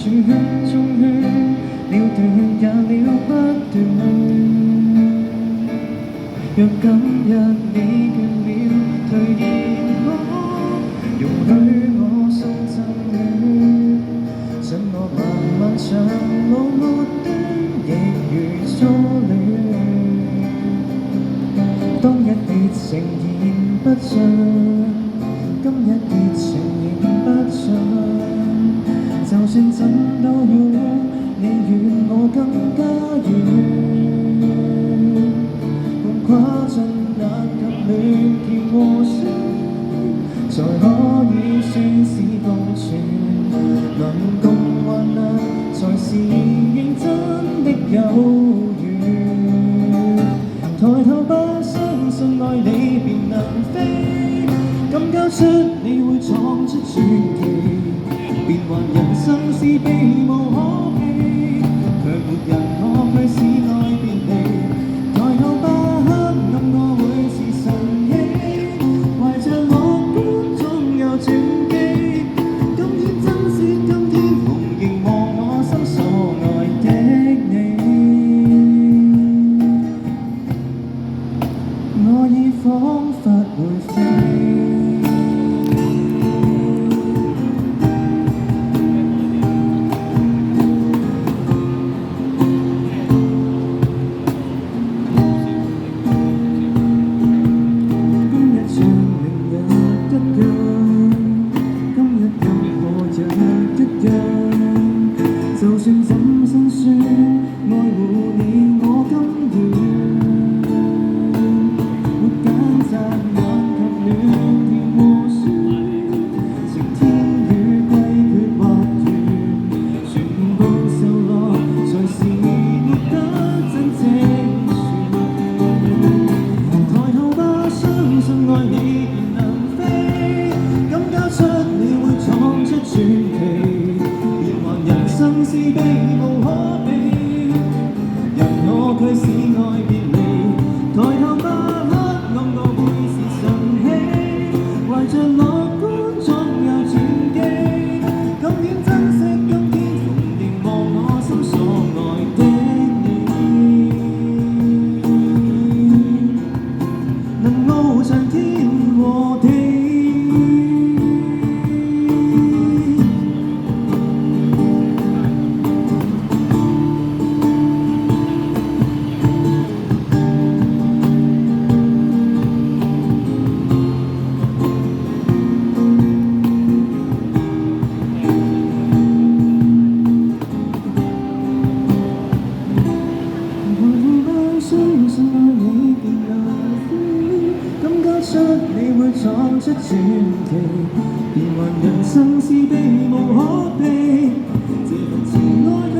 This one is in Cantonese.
轉圈中圈，了斷也了不斷。若今日你倦了，退現我，容許我送贈暖，怎我漫漫長路末端，亦如初戀。當日熱情燃不盡，今日熱情燃不盡。就算怎都遠，你遠我更加遠。共跨進那更暖甜和酸，才可以算是共存。能共患難，才是認真的有緣。抬頭吧，相信愛你便能飛，敢交出你會闖出傳奇。變幻人生是避無可避，卻沒人可驅使愛別離。抬頭吧，黑暗我會是晨曦，懷着樂觀總有轉機。今天珍惜，今天逢凝望我心所愛的你，我已彷彿會飛。就算怎辛酸，愛護你我甘願，沒揀擇眼及暖甜和酸，晴天雨季決或斷，全部受落才是活得真正全。抬頭吧，相信愛你便能飛，敢交出你會闖出傳奇。人生是避無可避，人可驅使愛別離。抬頭吧，黑暗我會是晨曦，懷着樂觀總有轉機。今天珍惜，今天逢凝望我心所愛的你，能翱翔天和地。相信愛你便能飛，敢交出你會闖出傳奇。變幻人生是避無可避，這份情愛卻